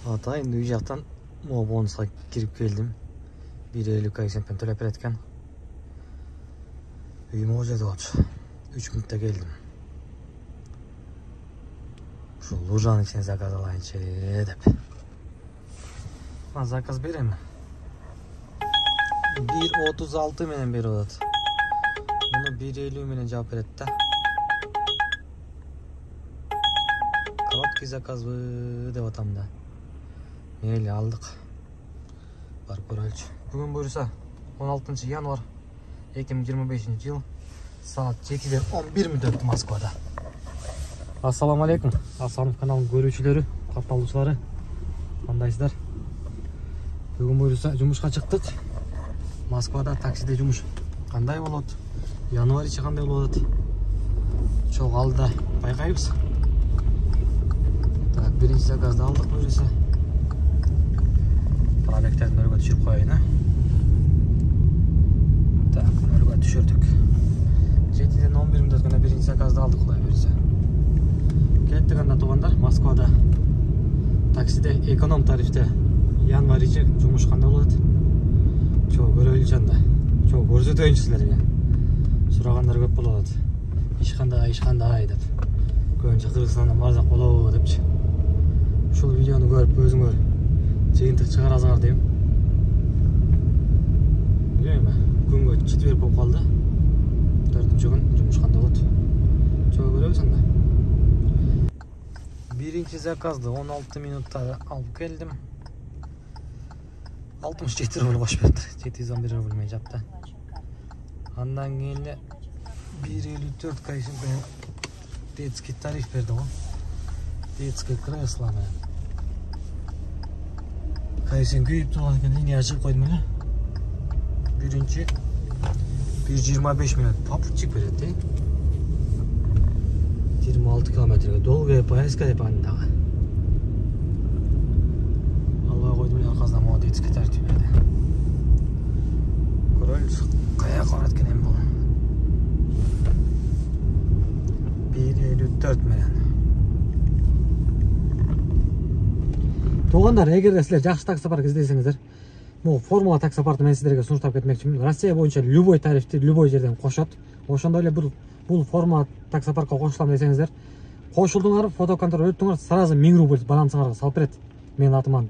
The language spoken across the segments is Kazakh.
Атайын үй жақтан бонусқа кіріп келдім. 1.50 коэффициентпен төлеп береткен. Үйім ол жерде болыпты. 3 минутта келдім. Ушул лужаны ичине заказ алайынчы деп. Заказ берем. 1.36 менен берип атат. Муну 1.50 менен жаап берет да. Короткий заказбы деп атам да. Мейли алдык. Барып көрөлүчү. Бүгүн буюрса 16 январ 2025 жыл саат 7:11 Москвада. Ассаламу алейкум. Асанов каналынын көрүүчүлөрү, катталуучулары. Кандайсыздар? Бүгүн буюрса жумушка чыктык. Москвада таксиде жумуш кандай болот? Январь ичи кандай болот? Чоң алда байкайбыз. Так, биринчи заказды алдык буюрса. Пробектерди нөлгө түшүрүп коеюн, Так, нөлгө түшүрдүк. 7:11 гана биринчи заказды алдык, кудай буюрса. Кеттик анда туугандар, Москвада таксиде эконом тарифте январь ичи жумуш кандай болот? Чоң көрөлүчү анда. Чоң көрсөтөйүнчү силерге. Сурагандар көп болот. Иш кандай деп. Көбүнчө Кыргызстандан барсак болобу депчи. Ушул видеону көрүп өзүңөр жыйынтык чыгарасыңар дейм. Билбейм, күнгө четверг болуп калды. 4-чү күн жумуш кандай болот? Чоң көрөбүз анда. Биринчи заказды 16 минутта алып келдим. 67 рубль кош берди. 711 рубль менен жапты. Андан кийин 1.54 коэффициент детский тариф берди го. Детский кресло менен. Коэффициент күйүп турган экен, линия ачып койдум эле. Биринчи 1.25 минут попутчик берет, 26 километрге долгая поездка деп андагы. Алга койдум эле аркасынан могу детский тариф берди. Көрөлүз, каяка барат экен бул. 1.54 менен. Туугандар, эгерде силер жакшы таксопарк издесеңиздер, могу формула таксопарты мен силерге сунуштап кетмекчимин. Россия боюнча любой тарифти любой жерден кошот. Ошондой эле бул формула таксопаркка кошулам десеңиздер, кошулдуңар, фотоконтроль өттүңөр, сразу 1000 рубль балансыңарга салып берет. Менин атыман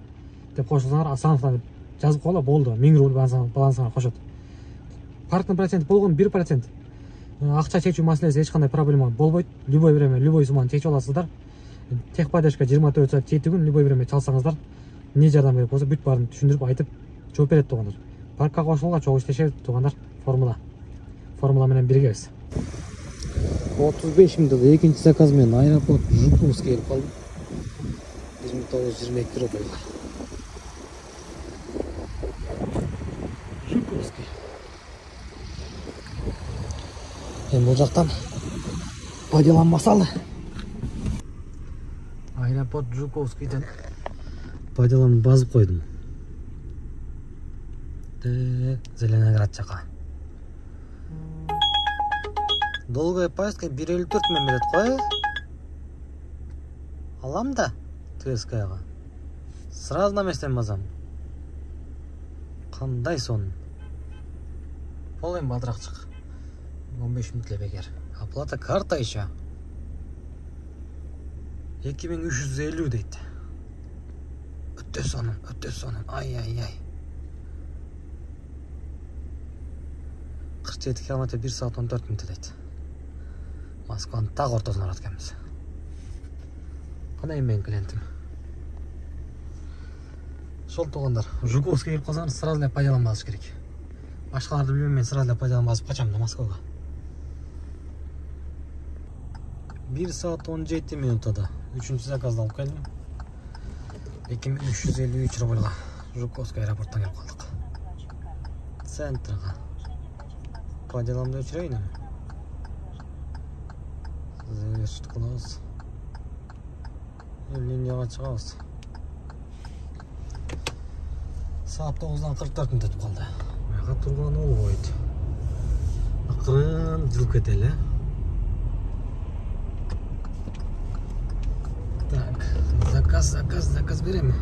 деп кошулсаңар, Асановтан деп жазып койгула, болду. 1000 рубль балансыңарга кошот. Парктын проценти болгон 1%. Акча чечүү маселеси эч кандай проблема болбойт. Любой время, любой сумманы чечип аласыздар. Техподдержка 24 саат 7 күн любой время чалсаңыздар, не жардам керек болсо бүт баарын түшүндүрүп айтып жооп берет туугандар. Паркка кошулууга чогуу иштешет туугандар. Формула менен биргебиз. 35 минутта экинчи заказ менен аэропорт Жуковский келип калдым. 1922 рубль. Жуковский. Бул жактан пайдаланбасалы. Аэропорт Жуковскийден пайдаланып басып койдум. Зеленоград жака. Долгая поездка 1.54 менен берет кой. Алам да Тверскаяга. Сразу на местен базам. Кандай сон? Ол эми бадыраак чык. 15 минут эле бекер. Оплата карта еще. 2350 дейт. Өтө сонун. Ай. 47 км 1 саат 14 минут дейт. Москванын так ортосуна барат экенбиз. Кандай мен клиентим. Ошол туугандар, Жуковский келип калсаңыз, сразу эле пайдаланбаш керек. Башкаларды билбейм, мен сразу эле пайдаланбасып качам да Москвага. 1 саат 17 минутада 3-чү заказды алып келдим. 2353 рубльга Жуковский аэропорттан келип калдык. Центрга. Пайдаланып өчүрөйүн. Завершит кылабыз. Линияга чыгабыз. Saat 9'dan 44 minut ötüp kaldı. Mega turgan olboyt. Akırın жылып кетели. Так, заказ Заказ берем.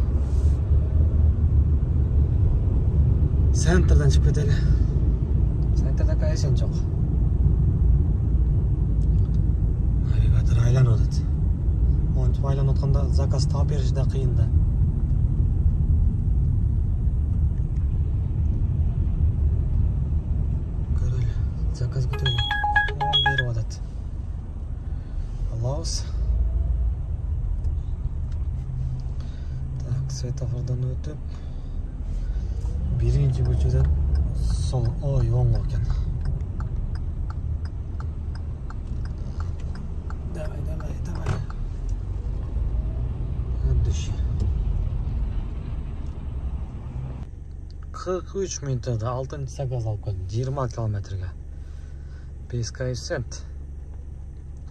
Центрдан шығып кетелі. Центрда кайсен жоқ. Навигатор айланып отыр. Онтип айланып отқанда заказ тауып беріші да қиын да. Көрелі. Заказ күтелі. Беріп отыр. Аллаус. Так, светофордан өтіп. Birinci көшеден сол оң екен. Давай. Өндіші. 43 минутада 6-шы заказ алып келдім. 20 километрге. 5 коэффициент.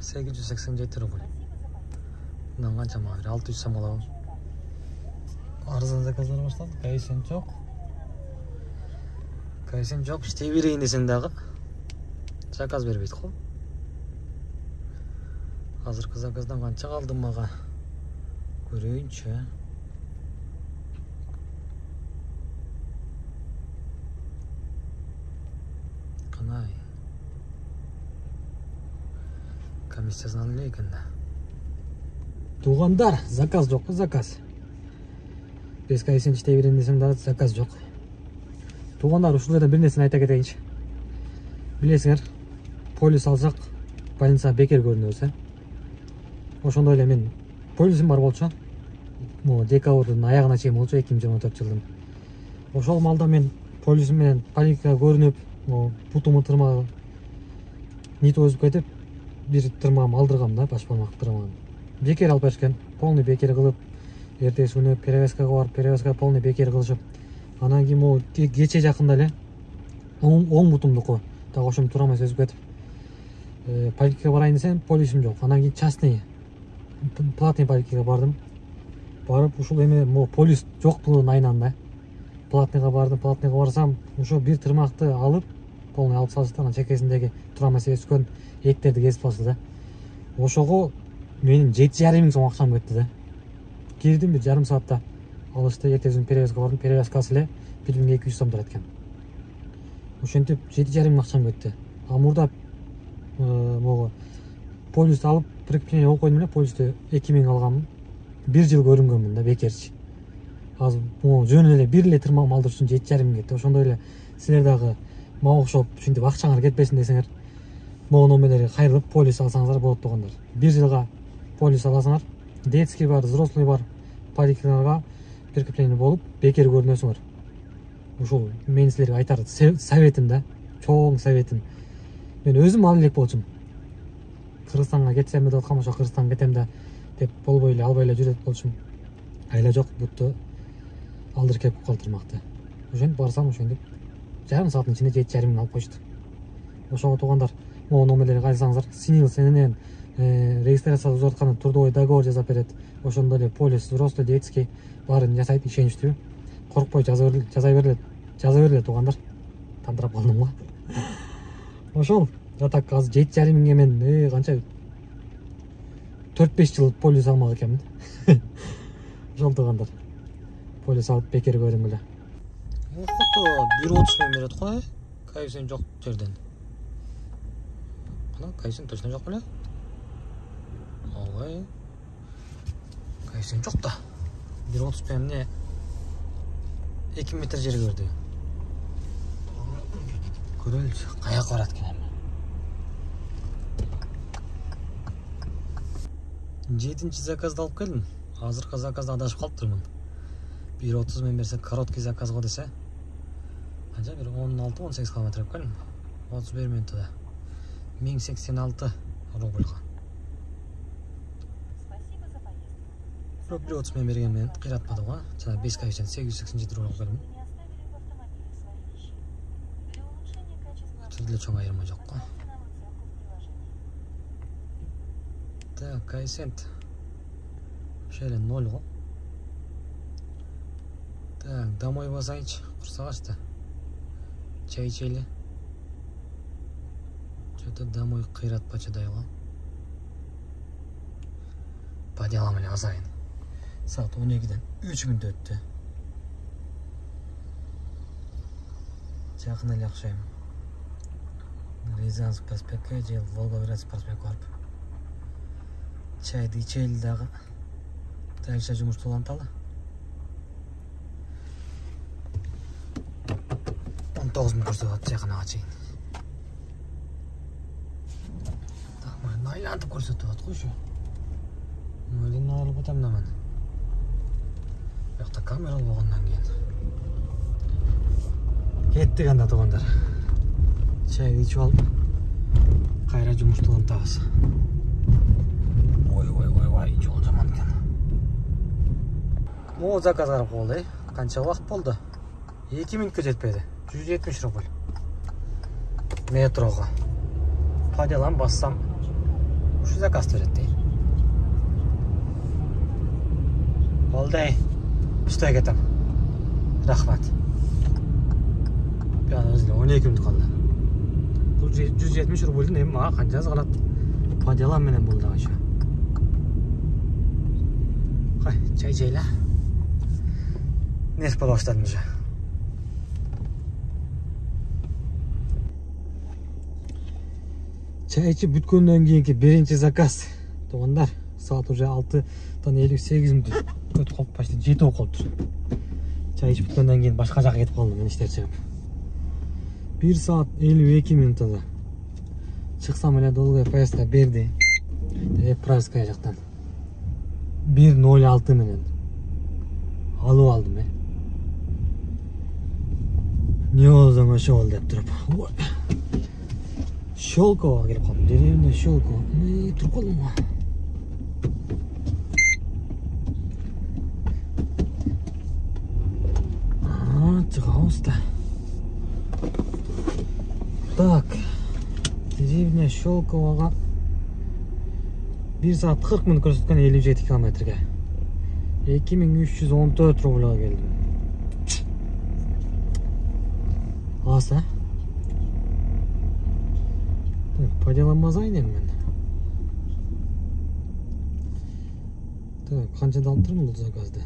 887 рубль. Мындан қанша маған 600 сом алабын. Арзан заказдар башталды. Коэффициент жоқ. Кайсен жоқ, істей берейін десең дағы заказ бербейді ғой. Қазіргі заказдан қанша қалды маға? Көрейінші. Қанай. Комиссиясын алып екен да. Туғандар, заказ жоқ, заказ. 5 кайсен істей берейін десең дағы заказ жоқ. Туғандар, ушул жерден бир нерсени айта кетейинчи. Билесиңер, полис алсак, больница бекер көрүнөбүз, Ошондой эле мен полисим бар болчу. Декабрдын аягына чейин болчу, 2024-жылдын. Ошол маалда мен полисим менен поликлиникага көрүнүп, бутумун тырмагы нит өзүп кетип, бир тырмагым алдыргам да, баш бармак тырмагым. Бекер алып беришкен, полный бекер кылып, эртеси күнү перевязкага барып, перевязка полный бекер кылышып, анан кийин кече жакында эле оң бутумдуку так ошом тура эмес өзүп кетип, поликлиникага барайын десем, полисим жок. Анан кийин частный платный поликлиникага бардым. Барып ушул эме полис жоктугун айнан да. Платныйга бардым, платныйга барсам, ошо бир тырмакты алып, полный алып салышты. Анан чекесиндеги тура эмес өскөн эттерди кесип салышты да. Ошого менин 7,5 миң сом акчам кетти да. Кирдим бир жарым саатта. Алышты, эртеси күнү перевязкага бардым. Перевязкасы эле 1200 сом турат экен. Ошентип 7,5 миң акчам кетти. А мурда могу полис алып прикрепление окуп койдум эле, полисте 2 миң алганмын. 1 жыл көрүнгөнмүн да, бекерчи. Азыр жөн эле бир эле тырмагым алдырыш үчүн 7,5 миң кетти. Ошондой эле силер дагы мага окшоп ушинтип акчаңар кетпесин десеңер, могу номерлерге кайрылып полис алсаңыздар болот тугандар. 1 жылга полис аласыңар. Детский бар, взрослый бар. Поликлиникага прикрепление болуп, бекер көрүнөсүңөр. Ушул мен силерге айтар советим да, чоң советим. Мен өзүм алып элек болчумун. Кыргызстанга кетсем деп аткам, ошо Кыргызстанга кетем да деп болбой эле, албай эле жүрөт болчумун. Айла жок, бутту алдырып келип калтырмакты. Ошентип барсам, ошентип жарым сааттын ичинде 7,5 миң алып коюшту. Ошого тугандар, могу номерлерге кайрылсаңыздар, синил сенен регистрация жасап аткан трудовой договор жасап берет. Ошондой эле полис, взрослый, детский баарын жасайт, ишеничтүү. Коркпой жаза бергиле тугандар. Тандырап калдым го. Ошол жатак азыр 7,5 миңге мен канча 4-5 жыл полис алмак экенмин. Ошол тугандар. Полис алып бекер көрүнгүлө. Окото 1,30 миң берет го, коэффициент жок жерден. Кана коэффициент точно жок беле? Ой. Коэффициент жок да. 1,30 миңне 2 метр жер көрдү. Көрөлчү, каяка барат экен эми. 7-чи заказды алып келдим. Азыркы заказда адашып калыптырмын. 1,30 миң берсе, короткий заказ го десе. Анча бир 16-18 километр алып келдим. 31 минутада. 1086 рубльга. 1,30 миң берген мен кыйратпады го. Жана 5 коэффициент 887 рубль алып келдим. Түрлі чоң айырма жоқ қой. Так, коэффициент шеле 0 ғой. Так, домой басайыншы, құрсақ ашты. Чай ішелі. Что-то домой қиратпачыдай ғой. По делам эле басайын. Saat 12'den 3 minut öttü. Жақын эле окшойм. Рязань проспектке же Волгоград проспектке барып. Чайды ичели дагы. Таңша жумуш уланталы. 19 минут көрсөтөт жакынага чейин. Так, мен айлантып көрсөтөт койчу. Мөлүн алып атам да мен. Бакта камера болгондон кийин. Кеттик анда туугандар. Чайды ичип алып, кайра жумушту улантабыз. Ой, жол жаман экен. Могу заказ карап болду, канча убакыт болду? 2 минутка жетпеди. 170 рубль. Метрого. По делам бассам, ушу заказ берет. Болду. Üstüne кетем. Рахмат. Yani özle 12 minut kaldı. Bu 170 rubl'ün hem mağa kanca kalat. Padalan menen buldu aşağı. Hay, çay çayla. Nespa başladım уже. Çay içip bütkөндөн kийинки birinci zakaz. Doğanlar saat уже 6'dan 58 minut ötüp kalıp başta 7 olup kalıptır. Çay içip bütkөндөн kийин başka jaka ketip kaldım men işler çıkıp. 1 saat 52 minutda çıksam ele Dolgay Payas'ta berdi. Pravskaya жактан 1.06 menen alып aldım ben. Ne oldu ошол деп туруп. Щелково келип калдым. Деревня Щелково. Туруп калдым го. Чыгабыз да. Так, деревня Щелковоға 1 saat 40 minut көрсөткөн 57 километрге 2314 рубльга келдим. Аса? Пайдаламазайын мен. Так, канчада алып турмун бул заказды?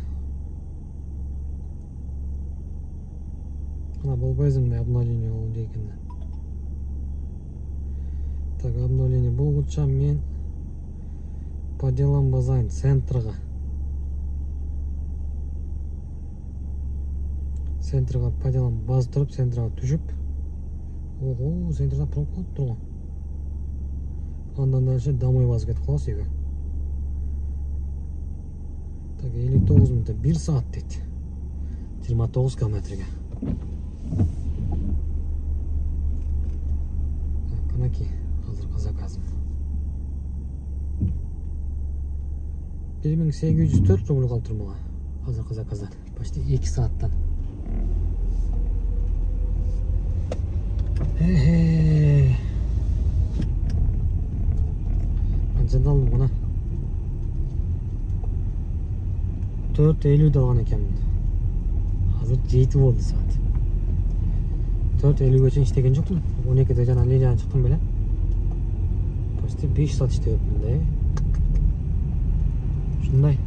Ана болбойсуң обновление болду экен. Так, обновление болгуча мен по делам базайн центрга. Центрга по делам баз туруп, центрга түшүп. Ого, центрда пробка болуп турган. Андан дальше домой базга кетип калабыз үйгө. Так, 59 минутта 1 saat дейт. 29 километрге. Так, канаки. Hazırkı zakazım. 1804 rubl kaldı turmağa. Hazırkı zakazdan. Başta 2 saatten. Anca da aldım buna. 4.50'de algan eken. Hazır 7 oldu saat. 4.50 için işteken joktun. 12'de jana Lilian çıktım böyle. 5 saat işteyapmын да. Ушундай.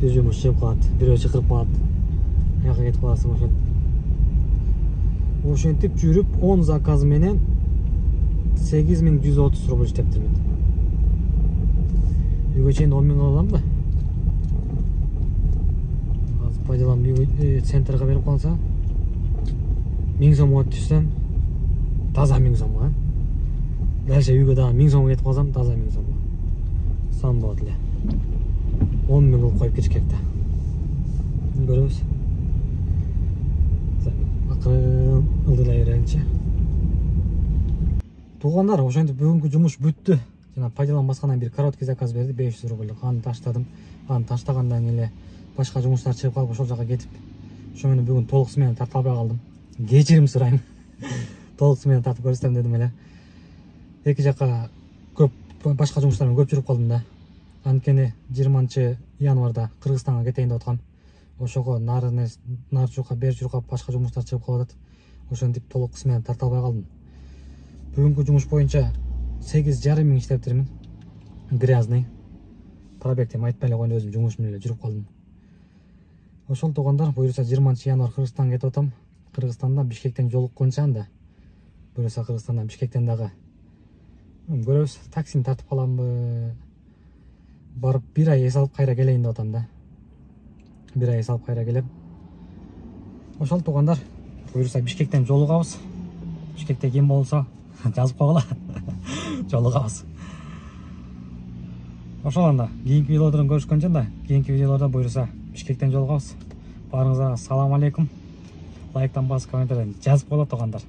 Bir жумуш чыгып калат, бирөө чакырып калат. Аяка кетип каласың ошентип. Ошентип жүрүп 10 заказ менен 8130 рубль иштептирмин. Үйгө чейин 10 миң алам да. Азыр пайдалам центрга берип калса 1000 сомго түшсөм таза 1000 сомго. Дальше үйгө дагы 1000 сомго кетип калсам таза 1000 сомго. Сан болот эле. 10 миң кылып коюп кетиш керек да. Көрөбүз. Акырын ылдыйлай береличи. Туугандар, ошентип бүгүнкү жумуш бүттү. Жана пайдаланып баскандан бир короткий заказ берди, 500 рубль. Аны таштадым. Аны таштагандан эле башка жумуштар чыгып калып ошол жака кетип, ошо менен бүгүн толук смене тартып албай калдым. Кечирим сурайм. Толук смене тартып көрсөтөм дедим эле. Эки жака көп башка жумуштар менен көп жүрүп калдым да. Анткени 20-январда Кыргызстанга кетейин деп аткам. Ошого нар жука, бер жука башка жумуштар чыгып калып атат. Ошентип толук смене тарта албай калдым. Бүгүнкү жумуш боюнча 8,5 миң иштептирмин. Грязный. пробег эми айтпай эле коеюн, өзүм жумуш менен эле жүрүп калдым. Ошол туугандар, буюрса 20-январь Кыргызстанга кетип атам. Кыргызстанда Бишкектен жолукканча анда. Буюрса Кыргызстандан Бишкектен дагы көрөбүз, таксини тартып каламбы. Барып 1 ай эс алып кайра келейин деп атам да. 1 ай эс алып кайра келем. Ошол туугандар, буюрса Бишкектен жолугабыз. Бишкекте ким болсо жазып койгула. Жолугабыз. Ошол анда кийинки видеолордон көрүшкөнчө да, кийинки видеолордо буюрса Бишкектен жолугабыз. Баарыңызга салам алейкум. Лайктан басып, комментарийден жазып койгула туугандар.